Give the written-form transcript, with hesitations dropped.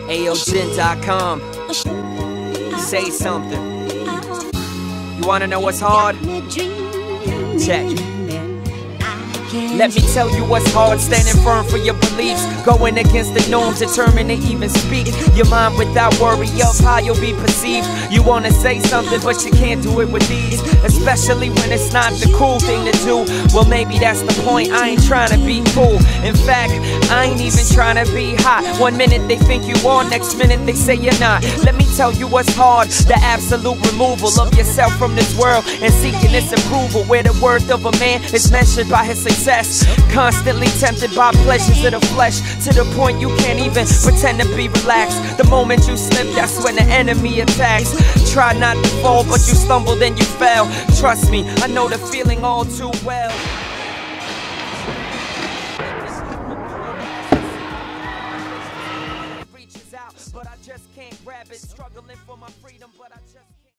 AOGen.com. Say something. You wanna know what's hard? Check. Let me tell you what's hard, standing firm for your beliefs, going against the norms, determined to even speak your mind without worry of how you'll be perceived. You wanna say something but you can't do it with ease, especially when it's not the cool thing to do. Well, maybe that's the point, I ain't trying to be cool. In fact, I ain't even trying to be hot. One minute they think you are, next minute they say you're not. Let me tell you what's hard, the absolute removal of yourself from this world and seeking its approval, where the worth of a man is measured by his success. Constantly tempted by pleasures of the flesh, to the point you can't even pretend to be relaxed. The moment you slip, that's when the enemy attacks. Try not to fall, but you stumble, then you fell. Trust me, I know the feeling all too well. Reaches out, but I just can't grab it. Struggling for my freedom, but I just